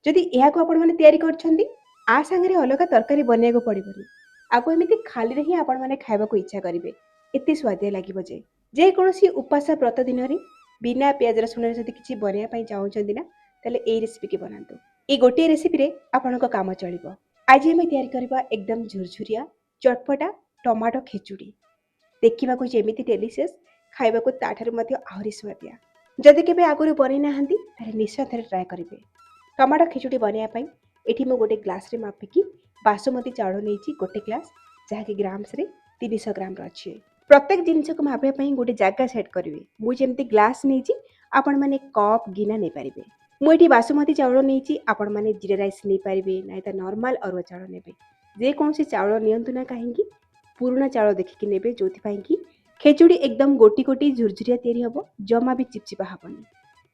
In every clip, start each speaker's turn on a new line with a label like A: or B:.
A: ଯଦି ଏହାକୁ ଆପଣମାନେ ତିଆରି କରିଛନ୍ତି ଆ ସାଙ୍ଗରେ ଅଲଗା ତରକାରୀ ବନେଇବାକୁ ପଡ଼ିବନି। ଆକୁ ଏମିତି ଖାଲିରେ ହିଁ ଆପଣମାନେ ଖାଇବାକୁ ଇଚ୍ଛା କରିବେ। ଏତେ ସ୍ୱାଦିଆ ଲାଗିବ ଯେକୌଣସି ଉପାସ ବ୍ରତ ଦିନରେ ବିନା ପିଆଜ ରସୁଣରେ ଯଦି କିଛି ବନେଇବା ପାଇଁ ଚାହୁଁଛନ୍ତି ନା ତାହେଲେ ଏଇ ରେସିପିକି ବନାନ୍ତୁ। ଏଇ ଗୋଟିଏ ରେସିପିରେ ଆପଣଙ୍କ କାମ ଚଳିବ। ଆଜି ଆମେ ତିଆରି କରିବା ଏକଦମ ଝୁରଝୁରିଆ ଚଟପଟା ଟମାଟୋ ଖେଚୁଡ଼ି। ଦେଖିବାକୁ ଯେମିତି ଡେଲିସିୟସ୍, ଖାଇବାକୁ ତାଠାରୁ ମଧ୍ୟ ଆହୁରି ସୁଆଦିଆ। ଯଦି କେବେ ଆଗରୁ ବନେଇ ନାହାନ୍ତି ତାହେଲେ ନିଶ୍ଚୟ ଥରେ ଟ୍ରାଏ କରିବେ। ଟମାଟୋ ଖେଚୁଡ଼ି ବନେଇବା ପାଇଁ ଏଠି ମୁଁ ଗୋଟେ ଗ୍ଲାସରେ ମାପିକି ବାସୁମତୀ ଚାଉଳ ନେଇଛି ଗୋଟେ ଗ୍ଲାସ, ଯାହାକି ଗ୍ରାମ୍ସରେ 300 ଗ୍ରାମର ଅଛି। ପ୍ରତ୍ୟେକ ଜିନିଷକୁ ମାପିବା ପାଇଁ ଗୋଟେ ଜାଗା ସେଟ୍ କରିବେ। ମୁଁ ଯେମିତି ଗ୍ଲାସ ନେଇଛି ଆପଣମାନେ କପ୍ ଗିନା ନେଇପାରିବେ। ମୁଁ ଏଠି ବାସୁମତୀ ଚାଉଳ ନେଇଛି, ଆପଣମାନେ ଜିରା ରାଇସ୍ ନେଇପାରିବେ, ନାଇଁ ତ ନର୍ମାଲ ଅରୁଆ ଚାଉଳ ନେବେ। ଯେକୌଣସି ଚାଉଳ ନିଅନ୍ତୁ ନା କାହିଁକି ପୁରୁଣା ଚାଉଳ ଦେଖିକି ନେବେ, ଯୋଉଥିପାଇଁ କି ଖେଚୁଡ଼ି ଏକଦମ ଗୋଟି ଗୋଟି ଝୁରଝୁରିଆ ତିଆରି ହେବ, ଜମା ବି ଚିପଚିପା ହେବନି।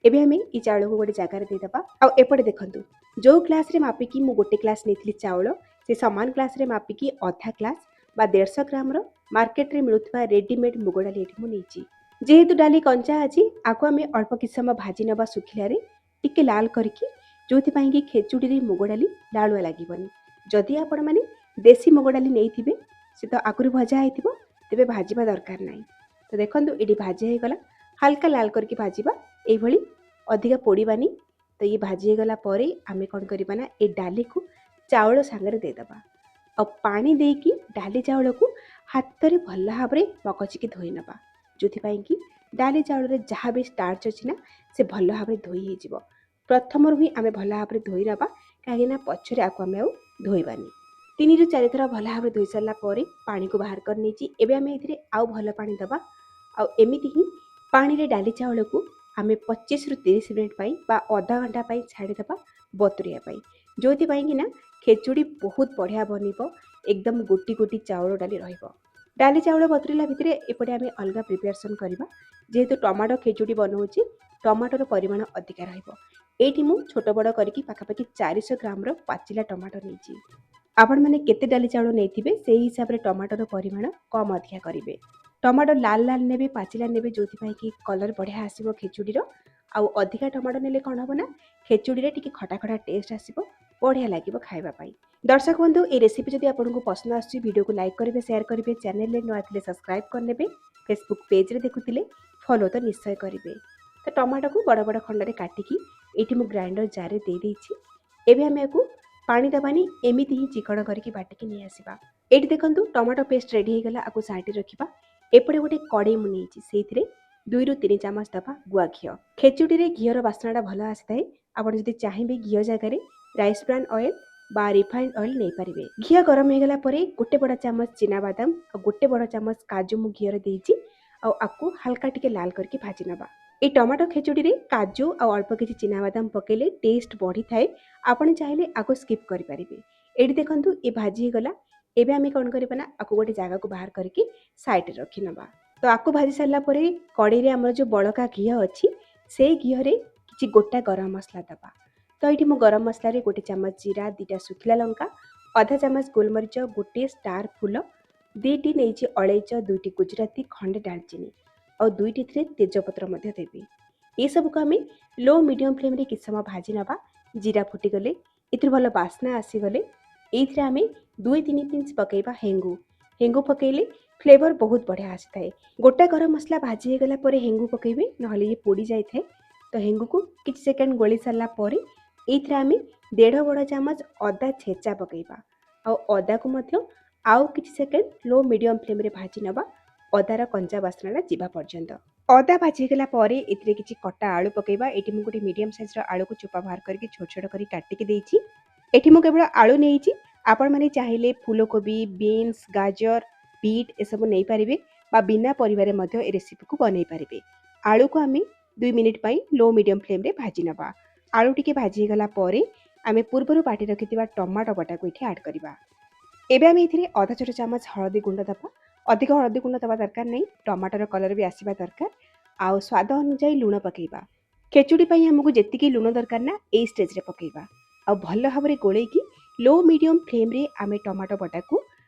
A: ଏବେ ଆମେ এই ଚାଉଳକୁ ଗୋଟେ ଜାଗାରେ ଦେଇଦେବା। ଆଉ ଏପଟେ ଦେଖନ୍ତୁ, ଯେଉଁ ଗ୍ଲାସରେ ମାପିକି ମୁଁ ଗୋଟେ ଗ୍ଲାସ ନେଇଥିଲି ଚାଉଳ, ସେ ସମାନ ଗ୍ଲାସରେ ମାପିକି ଅଧା ଗ୍ଲାସ ବା 150 ଗ୍ରାମର ମାର୍କେଟରେ ମିଳୁଥିବା ରେଡିମେଡ୍ ମୁଗ ଡାଲି ଏଠି ମୁଁ ନେଇଛି। ଯେହେତୁ ଡାଲି କଞ୍ଚା ଅଛି ଆକୁ ଆମେ ଅଳ୍ପ କିଛି ସମୟ ଭାଜି ନେବା ଶୁଖିଲାରେ, ଟିକେ ଲାଲ କରିକି, ଯୋଉଥିପାଇଁ କି ଖେଚୁଡ଼ିରେ ମୁଗ ଡାଲି ଲାଳୁଆ ଲାଗିବନି। ଯଦି ଆପଣମାନେ ଦେଶୀ ମୁଗ ଡାଲି ନେଇଥିବେ ସେ ତ ଆଗରୁ ଭଜା ହେଇଥିବ, ତେବେ ଭାଜିବା ଦରକାର ନାହିଁ। ତ ଦେଖନ୍ତୁ ଏଠି ଭାଜି ହେଇଗଲା, ହାଲକା ଲାଲ କରିକି ଭାଜିବା, এইଭଳି ଅଧିକା ପୋଡ଼ିବାନି। ତ ଇଏ ଭାଜି ହେଇଗଲା ପରେ ଆମେ କ'ଣ କରିବା ନା ଏ ଡାଲିକୁ ଚାଉଳ ସାଙ୍ଗରେ ଦେଇଦେବା। ଆଉ ପାଣି ଦେଇକି ଡାଲି ଚାଉଳକୁ ହାତରେ ଭଲ ଭାବରେ ମକଚିକି ଧୋଇ ନେବା, ଯୋଉଥିପାଇଁ କି ଡାଲି ଚାଉଳରେ ଯାହା ବି ଷ୍ଟାର୍ଚ ଅଛି ନା ସେ ଭଲ ଭାବରେ ଧୋଇ ହେଇଯିବ। ପ୍ରଥମରୁ ହିଁ ଆମେ ଭଲ ଭାବରେ ଧୋଇ ନେବା, କାହିଁକିନା ପଛରେ ଆକୁ ଆମେ ଆଉ ଧୋଇବାନି। 3ରୁ 4 ଥର ଭଲ ଭାବରେ ଧୋଇ ସାରିଲା ପରେ ପାଣିକୁ ବାହାର କରି ନେଇଛି। ଏବେ ଆମେ ଏଥିରେ ଆଉ ଭଲ ପାଣି ଦେବା। ଆଉ ଏମିତି ହିଁ ପାଣିରେ ଡାଲି ଚାଉଳକୁ ଆମେ 25ରୁ 30 ମିନିଟ୍ ପାଇଁ ବା ଅଧା ଘଣ୍ଟା ପାଇଁ ଛାଡ଼ିଦେବା ବତୁରିବା ପାଇଁ, ଯୋଉଥିପାଇଁ କି ନା ଖେଚୁଡ଼ି ବହୁତ ବଢ଼ିଆ ବନିବ, ଏକଦମ ଗୋଟି ଗୋଟି ଚାଉଳ ଡାଲି ରହିବ। ଡାଲି ଚାଉଳ ବତୁରିଲା ଭିତରେ ଏପଟେ ଆମେ ଅଲଗା ପ୍ରିପାରେସନ୍ କରିବା। ଯେହେତୁ ଟମାଟୋ ଖେଚୁଡ଼ି ବନାଉଛି, ଟମାଟୋର ପରିମାଣ ଅଧିକା ରହିବ। ଏଇଠି ମୁଁ ଛୋଟ ବଡ଼ କରିକି ପାଖାପାଖି 400 ଗ୍ରାମର ପାଚିଲା ଟମାଟୋ ନେଇଛି। ଆପଣମାନେ କେତେ ଡାଲି ଚାଉଳ ନେଇଥିବେ ସେହି ହିସାବରେ ଟମାଟୋର ପରିମାଣ କମ୍ ଅଧିକା କରିବେ। ଟମାଟୋ ଲାଲ ଲାଲ ନେବେ, ପାଚିଲା ନେବେ, ଯୋଉଥିପାଇଁ କି କଲର୍ ବଢ଼ିଆ ଆସିବ ଖେଚୁଡ଼ିର। ଆଉ ଅଧିକା ଟମାଟୋ ନେଲେ କ'ଣ ହେବ ନା ଖେଚୁଡ଼ିରେ ଟିକେ ଖଟା ଖଟା ଟେଷ୍ଟ ଆସିବ, ବଢ଼ିଆ ଲାଗିବ ଖାଇବା ପାଇଁ। ଦର୍ଶକ ବନ୍ଧୁ, এই ରେସିପି ଯଦି ଆପଣଙ୍କୁ ପସନ୍ଦ ଆସୁଛି ଭିଡ଼ିଓକୁ ଲାଇକ୍ କରିବେ, ସେୟାର କରିବେ, ଚ୍ୟାନେଲରେ ନୂଆ ଥିଲେ ସବସ୍କ୍ରାଇବ୍ କରିନେବେ, ଫେସବୁକ୍ ପେଜ୍ରେ ଦେଖୁଥିଲେ ଫଲୋ ତ ନିଶ୍ଚୟ କରିବେ। ତ ଟମାଟୋକୁ ବଡ଼ ବଡ଼ ଖଣ୍ଡରେ କାଟିକି ଏଇଠି ମୁଁ ଗ୍ରାଇଣ୍ଡର ଜାରରେ ଦେଇଦେଇଛି। ଏବେ ଆମେ ଆକୁ ପାଣି ଦେବାନି, ଏମିତି ହିଁ ଚିକଣ କରିକି ବାଟିକି ନେଇ ଆସିବା। ଏଇଠି ଦେଖନ୍ତୁ ଟମାଟୋ ପେଷ୍ଟ ରେଡ଼ି ହେଇଗଲା, ଆକୁ ସାଇଡ଼ରେ ରଖିବା। ଏପଟେ ଗୋଟେ କଡ଼େଇ ମୁଁ ନେଇଛି, ସେଇଥିରେ 2ରୁ 3 ଚାମଚ ଦେବା ଗୁଆ ଘିଅ। ଖେଚୁଡ଼ିରେ ଘିଅର ବାସ୍ନାଟା ଭଲ ଆସିଥାଏ। ଆପଣ ଯଦି ଚାହିଁବେ ଘିଅ ଜାଗାରେ ରାଇସ୍ ବ୍ରାନ୍ ଅଏଲ୍ বা ରିଫାଇଣ୍ଡ ଅଏଲ୍ ନେଇପାରିବେ। ଘିଅ ଗରମ ହେଇଗଲା ପରେ ଗୋଟେ ବଡ଼ ଚାମଚ ଚିନାବାଦାମ ଆଉ ଗୋଟେ ବଡ଼ ଚାମଚ କାଜୁ ମୁଁ ଘିଅରେ ଦେଇଛି। ଆଉ ଆକୁ ହାଲକା ଟିକେ ଲାଲ କରିକି ଭାଜି ନେବା। এই ଟମାଟୋ ଖେଚୁଡ଼ିରେ କାଜୁ ଆଉ ଅଳ୍ପ କିଛି ଚିନାବାଦାମ ପକେଇଲେ ଟେଷ୍ଟ ବଢ଼ିଥାଏ। ଆପଣ ଚାହିଁଲେ ଆକୁ ସ୍କିପ୍ କରିପାରିବେ। ଏଇଠି ଦେଖନ୍ତୁ ଏ ଭାଜି ହେଇଗଲା। ଏବେ ଆମେ କ'ଣ କରିବା ନା ଆକୁ ଗୋଟେ ଜାଗାକୁ ବାହାର କରିକି ସାଇଡ଼ରେ ରଖିନେବା। ତ ଆକୁ ଭାଜି ସାରିଲା ପରେ କଡ଼େଇରେ ଆମର ଯେଉଁ ବଳକା ଘିଅ ଅଛି ସେଇ ଘିଅରେ କିଛି ଗୋଟା ଗରମ ମସଲା ଦେବା। ତ ଏଇଠି ମୁଁ ଗରମ ମସଲାରେ ଗୋଟେ ଚାମଚ ଜିରା, 2ଟା ଶୁଖିଲା ଲଙ୍କା, ଅଧା ଚାମଚ ଗୋଲମରିଚ, ଗୋଟିଏ ଷ୍ଟାର ଫୁଲ, 2ଟି ନେଇଛି ଅଳେଇଚ, 2ଟି ଗୁଜୁରାତି, ଖଣ୍ଡେ ଡାଲଚିନି ଆଉ 2ଟି ଏଥିରେ ତେଜପତ୍ର ମଧ୍ୟ ଦେବି। ଏସବୁକୁ ଆମେ ଲୋ ମିଡ଼ିୟମ୍ ଫ୍ଲେମ୍ରେ କିଛି ସମୟ ଭାଜି ନେବା। ଜିରା ଫୁଟିଗଲେ, ଏଥିରୁ ଭଲ ବାସ୍ନା ଆସିଗଲେ ଏଇଥିରେ ଆମେ 2-3 ପିଞ୍ଚ ପକାଇବା ହେଙ୍ଗୁ। ହେଙ୍ଗୁ ପକାଇଲେ ଫ୍ଲେଭର ବହୁତ ବଢ଼ିଆ ଆସିଥାଏ। ଗୋଟା ଗରମ ମସଲା ଭାଜି ହେଇଗଲା ପରେ ହେଙ୍ଗୁ ପକାଇବେ, ନହେଲେ ଇଏ ପୋଡ଼ି ଯାଇଥାଏ। ତ ହେଙ୍ଗୁକୁ କିଛି ସେକେଣ୍ଡ ଗୋଳି ସାରିଲା ପରେ ଏଇଥିରେ ଆମେ 1.5 ବଡ଼ ଚାମଚ ଅଦା ଛେଚା ପକାଇବା। ଆଉ ଅଦାକୁ ମଧ୍ୟ ଆଉ କିଛି ସେକେଣ୍ଡ ଲୋ ମିଡ଼ିୟମ୍ ଫ୍ଲେମ୍ରେ ଭାଜି ନେବା, ଅଦାର କଞ୍ଚା ବାସ୍ନାଟା ଯିବା ପର୍ଯ୍ୟନ୍ତ। ଅଦା ଭାଜି ହେଇଗଲା ପରେ ଏଥିରେ କିଛି କଟା ଆଳୁ ପକାଇବା। ଏଠି ମୁଁ ଗୋଟେ ମିଡ଼ିୟମ୍ ସାଇଜ୍ର ଆଳୁକୁ ଚୋପା ବାହାର କରିକି ଛୋଟ ଛୋଟ କରି କାଟିକି ଦେଇଛି। ଏଠି ମୁଁ କେବଳ ଆଳୁ ନେଇଛି, ଆପଣମାନେ ଚାହିଁଲେ ଫୁଲକୋବି, ବିନ୍ସ, ଗାଜର, ବିଟ୍ ଏସବୁ ନେଇପାରିବେ ବା ବିନା ପରିବାରେ ମଧ୍ୟ ଏ ରେସିପିକୁ ବନେଇ ପାରିବେ। ଆଳୁକୁ ଆମେ 2 ମିନିଟ୍ ପାଇଁ ଲୋ ମିଡ଼ିୟମ୍ ଫ୍ଲେମ୍ରେ ଭାଜି ନେବା। ଆଳୁ ଟିକେ ଭାଜି ହେଇଗଲା ପରେ ଆମେ ପୂର୍ବରୁ ବାଟି ରଖିଥିବା ଟମାଟୋ ବଟାକୁ ଏଠି ଆଡ଼୍ କରିବା। ଏବେ ଆମେ ଏଥିରେ ଅଧା ଛୋଟ ଚାମଚ ହଳଦୀ ଗୁଣ୍ଡ ଦେବା। ଅଧିକ ହଳଦୀ ଗୁଣ୍ଡ ଦେବା ଦରକାର ନାହିଁ, ଟମାଟୋର କଲର୍ ବି ଆସିବା ଦରକାର। ଆଉ ସ୍ୱାଦ ଅନୁଯାୟୀ ଲୁଣ ପକାଇବା। ଖେଚୁଡ଼ି ପାଇଁ ଆମକୁ ଯେତିକି ଲୁଣ ଦରକାର ନା ଏଇ ଷ୍ଟେଜ୍ରେ ପକାଇବା। ଆଉ ଭଲ ଭାବରେ ଗୋଳେଇକି ଲୋ ମିଡ଼ିୟମ୍ ଫ୍ଲେମ୍ରେ ଆମେ ଟମାଟୋ ବଟାକୁ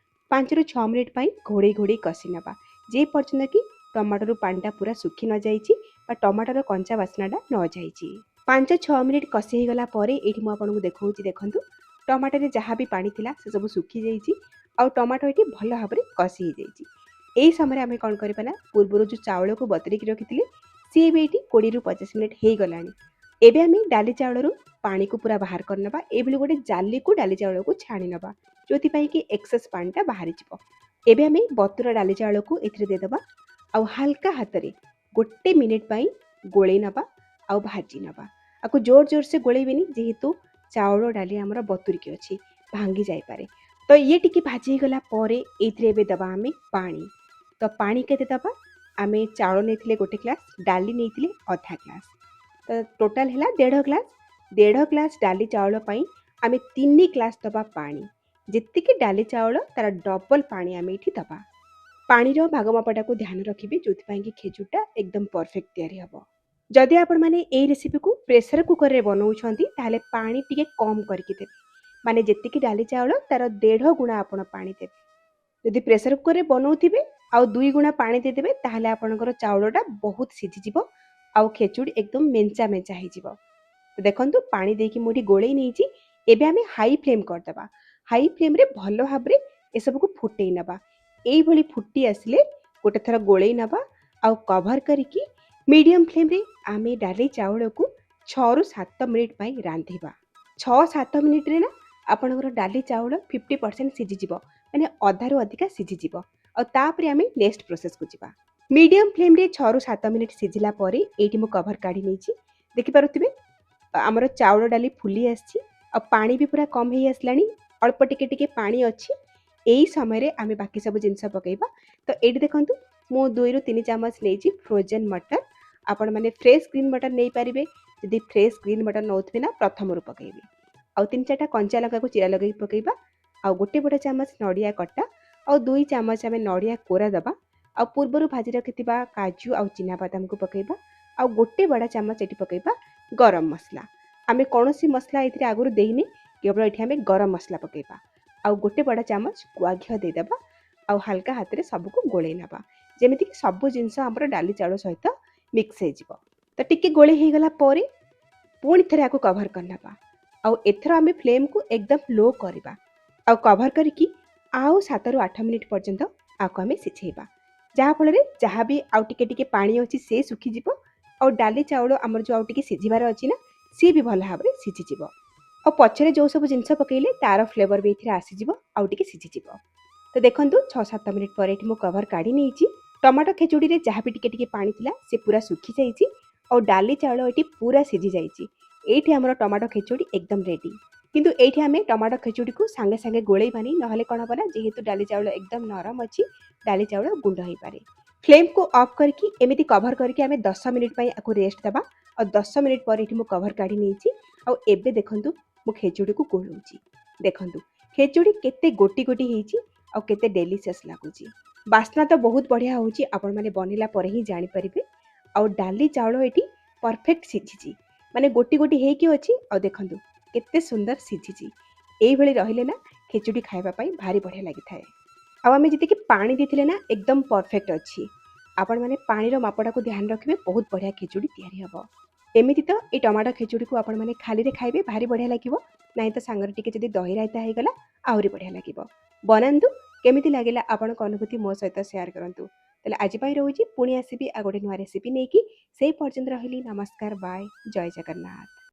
A: 5ରୁ 6 ମିନିଟ୍ ପାଇଁ ଘୋଡ଼େଇ ଘୋଡ଼େଇ କଷି ନେବା, ଯେ ପର୍ଯ୍ୟନ୍ତ କି ଟମାଟୋରୁ ପାଣିଟା ପୁରା ଶୁଖି ନ ଯାଇଛି ବା ଟମାଟୋର କଞ୍ଚା ବାସ୍ନାଟା ନ ଯାଇଛି। 5-6 ମିନିଟ୍ କଷି ହେଇଗଲା ପରେ ଏଇଠି ମୁଁ ଆପଣଙ୍କୁ ଦେଖାଉଛି। ଦେଖନ୍ତୁ ଟମାଟୋରେ ଯାହା ବି ପାଣି ଥିଲା ସେସବୁ ଶୁଖିଯାଇଛି ଆଉ ଟମାଟୋ ଏଠି ଭଲ ଭାବରେ କଷି ହେଇଯାଇଛି। ଏହି ସମୟରେ ଆମେ କ'ଣ କରିବା ନା ପୂର୍ବରୁ ଯେଉଁ ଚାଉଳକୁ ବତୁରେଇକି ରଖିଥିଲେ ସିଏ ବି ଏଇଠି 20-25 ମିନିଟ୍ ହେଇଗଲାଣି। ଏବେ ଆମେ ଡାଲି ଚାଉଳରୁ ପାଣିକୁ ପୁରା ବାହାର କରିନେବା। ଏଇଭଳି ଗୋଟେ ଜାଲିକୁ ଡାଲି ଚାଉଳକୁ ଛାଣି ନେବା ଯେଉଁଥିପାଇଁ କି ଏକ୍ସେସ୍ ପାଣିଟା ବାହାରିଯିବ। ଏବେ ଆମେ ବତୁରା ଡାଲି ଚାଉଳକୁ ଏଥିରେ ଦେଇଦେବା ଆଉ ହାଲକା ହାତରେ 1 ମିନିଟ୍ ପାଇଁ ଗୋଳେଇ ନେବା ଆଉ ଭାଜି ନେବା। ଆକୁ ଜୋର ଜୋରସେ ଗୋଳେଇବେନି ଯେହେତୁ ଚାଉଳ ଡାଲି ଆମର ବତୁରିକି ଅଛି, ଭାଙ୍ଗି ଯାଇପାରେ। ତ ଇଏ ଟିକେ ଭାଜି ହେଇଗଲା ପରେ ଏଇଥିରେ ଏବେ ଦେବା ଆମେ ପାଣି। ତ ପାଣି କେତେ ଦେବା? ଆମେ ଚାଉଳ ନେଇଥିଲେ 1 ଗ୍ଲାସ୍, ଡାଲି ନେଇଥିଲେ ଅଧା ଗ୍ଲାସ୍। ତ ଟୋଟାଲ ହେଲା 1.5 ଗ୍ଲାସ୍। 1.5 ଗ୍ଲାସ୍ ଡାଲି ଚାଉଳ ପାଇଁ ଆମେ 3 ଗ୍ଲାସ୍ ଦେବା ପାଣି। ଯେତିକି ଡାଲି ଚାଉଳ ତାର ଡବଲ ପାଣି ଆମେ ଏଇଠି ଦେବା। ପାଣିର ଭାଗ ମାପଟାକୁ ଧ୍ୟାନ ରଖିବେ ଯେଉଁଥିପାଇଁ କି ଖେଚୁଡ଼ିଟା ଏକଦମ ପରଫେକ୍ଟ ତିଆରି ହେବ। ଯଦି ଆପଣମାନେ ଏଇ ରେସିପିକୁ ପ୍ରେସର କୁକରରେ ବନାଉଛନ୍ତି ତାହେଲେ ପାଣି ଟିକେ କମ୍ କରିକି ଦେବେ। ମାନେ ଯେତିକି ଡାଲି ଚାଉଳ ତାର 1.5 ଗୁଣା ଆପଣ ପାଣି ଦେବେ। ଯଦି ପ୍ରେସର କୁକରରେ ବନାଉଥିବେ ଆଉ 2 ଗୁଣା ପାଣି ଦେଇଦେବେ ତାହେଲେ ଆପଣଙ୍କର ଚାଉଳଟା ବହୁତ ସିଝିଯିବ ଆଉ ଖେଚୁଡ଼ି ଏକଦମ ମେଞ୍ଚା ମେଞ୍ଚା ହେଇଯିବ। ତ ଦେଖନ୍ତୁ ପାଣି ଦେଇକି ମୁଁ ଏଠି ଗୋଳେଇ ନେଇଛି। ଏବେ ଆମେ ହାଇ ଫ୍ଲେମ୍ କରିଦେବା। ହାଇ ଫ୍ଲେମ୍ରେ ଭଲ ଭାବରେ ଏସବୁକୁ ଫୁଟେଇ ନେବା। ଏଇଭଳି ଫୁଟି ଆସିଲେ ଗୋଟେ ଥର ଗୋଳେଇ ନେବା ଆଉ କଭର କରିକି ମିଡ଼ିୟମ୍ ଫ୍ଲେମ୍ରେ ଆମେ ଡାଲି ଚାଉଳକୁ 6-7 ମିନିଟ୍ ପାଇଁ ରାନ୍ଧିବା। 6-7 ମିନିଟ୍ରେ ନା ଆପଣଙ୍କର ଡାଲି ଚାଉଳ 50% ସିଝିଯିବ, ମାନେ ଅଧାରୁ ଅଧିକା ସିଝିଯିବ। ଆଉ ତାପରେ ଆମେ ନେକ୍ସଟ ପ୍ରୋସେସ୍କୁ ଯିବା। ମିଡ଼ିୟମ୍ ଫ୍ଲେମ୍ରେ 6-7 ମିନିଟ୍ ସିଝିଲା ପରେ ଏଇଠି ମୁଁ କଭର କାଢ଼ି ନେଇଛି। ଦେଖିପାରୁଥିବେ ଆମର ଚାଉଳ ଡାଲି ଫୁଲି ଆସିଛି ଆଉ ପାଣି ବି ପୁରା କମ୍ ହେଇ ଆସିଲାଣି, ଅଳ୍ପ ଟିକେ ଟିକେ ପାଣି ଅଛି। ଏହି ସମୟରେ ଆମେ ବାକି ସବୁ ଜିନିଷ ପକାଇବା। ତ ଏଇଠି ଦେଖନ୍ତୁ ମୁଁ 2-3 ଚାମଚ ନେଇଛି ଫ୍ରୋଜେନ୍ ମଟର। ଆପଣମାନେ ଫ୍ରେଶ୍ ଗ୍ରୀନ୍ ମଟର ନେଇପାରିବେ। ଯଦି ଫ୍ରେଶ୍ ଗ୍ରୀନ୍ ମଟର ନେଉଥିବେ ନା ପ୍ରଥମରୁ ପକାଇବେ। ଆଉ 3-4ଟା କଞ୍ଚା ଲଙ୍କାକୁ ଚିରା ଲଗାଇକି ପକାଇବା। ଆଉ 1 ବଡ଼ ଚାମଚ ନଡ଼ିଆ କଟା ଆଉ 2 ଚାମଚ ଆମେ ନଡ଼ିଆ କୋରା ଦେବା। ଆଉ ପୂର୍ବରୁ ଭାଜି ରଖିଥିବା କାଜୁ ଆଉ ଚିନାବାଦାମକୁ ପକାଇବା। ଆଉ 1 ବଡ଼ ଚାମଚ ଏଠି ପକାଇବା ଗରମ ମସଲା। ଆମେ କୌଣସି ମସଲା ଏଥିରେ ଆଗରୁ ଦେଇନି, କେବଳ ଏଠି ଆମେ ଗରମ ମସଲା ପକାଇବା। ଆଉ 1 ବଡ଼ ଚାମଚ ଗୁଆ ଘିଅ ଦେଇଦେବା ଆଉ ହାଲକା ହାତରେ ସବୁକୁ ଗୋଳେଇ ନେବା ଯେମିତିକି ସବୁ ଜିନିଷ ଆମର ଡାଲି ଚାଉଳ ସହିତ ମିକ୍ସ ହେଇଯିବ। ତ ଟିକେ ଗୋଳେଇ ହେଇଗଲା ପରେ ପୁଣି ଥରେ ଆକୁ କଭର କରିନେବା ଆଉ ଏଥର ଆମେ ଫ୍ଲେମ୍କୁ ଏକଦମ ଲୋ କରିବା ଆଉ କଭର କରିକି ଆଉ 7-8 ମିନିଟ୍ ପର୍ଯ୍ୟନ୍ତ ଆକୁ ଆମେ ସିଝେଇବା। ଯାହାଫଳରେ ଯାହା ବି ଆଉ ଟିକେ ଟିକେ ପାଣି ଅଛି ସେ ଶୁଖିଯିବ ଆଉ ଡାଲି ଚାଉଳ ଆମର ଯେଉଁ ଆଉ ଟିକେ ସିଝିବାର ଅଛି ନା ସିଏ ବି ଭଲ ଭାବରେ ସିଝିଯିବ। ଆଉ ପଛରେ ଯେଉଁ ସବୁ ଜିନିଷ ପକାଇଲେ ତାର ଫ୍ଲେଭର ବି ଏଥିରେ ଆସିଯିବ ଆଉ ଟିକେ ସିଝିଯିବ। ତ ଦେଖନ୍ତୁ 6-7 ମିନିଟ୍ ପରେ ଏଠି ମୁଁ କଭର କାଢ଼ି ନେଇଛି। ଟମାଟୋ ଖେଚୁଡ଼ିରେ ଯାହା ବି ଟିକେ ଟିକେ ପାଣି ଥିଲା ସେ ପୁରା ଶୁଖିଯାଇଛି ଆଉ ଡାଲି ଚାଉଳ ଏଠି ପୁରା ସିଝିଯାଇଛି। ଏଇଠି ଆମର ଟମାଟୋ ଖେଚୁଡ଼ି ଏକଦମ ରେଡ଼ି। କିନ୍ତୁ ଏଇଠି ଆମେ ଟମାଟୋ ଖେଚୁଡ଼ିକୁ ସାଙ୍ଗେ ସାଙ୍ଗେ ଗୋଳେଇବାନି, ନହେଲେ କ'ଣ ହେବ ନା ଯେହେତୁ ଡାଲି ଚାଉଳ ଏକଦମ ନରମ ଅଛି ଡାଲି ଚାଉଳ ଗୁଣ୍ଡ ହୋଇପାରେ। ଫ୍ଲେମ୍କୁ ଅଫ୍ କରିକି ଏମିତି କଭର କରିକି ଆମେ 10 ମିନିଟ୍ ପାଇଁ ଆକୁ ରେଷ୍ଟ ଦେବା। ଆଉ 10 ମିନିଟ୍ ପରେ ଏଠି ମୁଁ କଭର କାଢ଼ି ନେଇଛି ଆଉ ଏବେ ଦେଖନ୍ତୁ ମୁଁ ଖେଚୁଡ଼ିକୁ ଗୋଳଉଛି। ଦେଖନ୍ତୁ ଖେଚୁଡ଼ି କେତେ ଗୋଟି ଗୋଟି ହେଇଛି ଆଉ କେତେ ଡେଲିସିୟସ୍ ଲାଗୁଛି। ବାସ୍ନା ତ ବହୁତ ବଢ଼ିଆ ହେଉଛି, ଆପଣମାନେ ବନେଇଲା ପରେ ହିଁ ଜାଣିପାରିବେ। ଆଉ ଡାଲି ଚାଉଳ ଏଠି ପରଫେକ୍ଟ ସିଝିଛି, ମାନେ ଗୋଟି ଗୋଟି ହେଇକି ଅଛି ଆଉ ଦେଖନ୍ତୁ କେତେ ସୁନ୍ଦର ସିଝିଛି। ଏଇଭଳି ରହିଲେ ନା ଖେଚୁଡ଼ି ଖାଇବା ପାଇଁ ଭାରି ବଢ଼ିଆ ଲାଗିଥାଏ। ଆଉ ଆମେ ଯେତିକି ପାଣି ଦେଇଥିଲେ ନା ଏକଦମ ପରଫେକ୍ଟ ଅଛି। ଆପଣମାନେ ପାଣିର ମାପଟାକୁ ଧ୍ୟାନ ରଖିବେ, ବହୁତ ବଢ଼ିଆ ଖେଚୁଡ଼ି ତିଆରି ହେବ। ଏମିତି ତ ଏଇ ଟମାଟୋ ଖେଚୁଡ଼ିକୁ ଆପଣମାନେ ଖାଲିରେ ଖାଇବେ ଭାରି ବଢ଼ିଆ ଲାଗିବ, ନାହିଁ ତ ସାଙ୍ଗରେ ଟିକେ ଯଦି ଦହି ରାଇତା ହେଇଗଲା ଆହୁରି ବଢ଼ିଆ ଲାଗିବ। ବନାନ୍ତୁ, କେମିତି ଲାଗିଲା ଆପଣଙ୍କ ଅନୁଭୂତି ମୋ ସହିତ ସେୟାର କରନ୍ତୁ। ତାହେଲେ ଆଜି ପାଇଁ ରହୁଛି, ପୁଣି ଆସିବି ଆଉ ଗୋଟେ ନୂଆ ରେସିପି ନେଇକି। ସେଇ ପର୍ଯ୍ୟନ୍ତ ରହିଲି, ନମସ୍କାର, ବାଏ, ଜୟ ଜଗନ୍ନାଥ।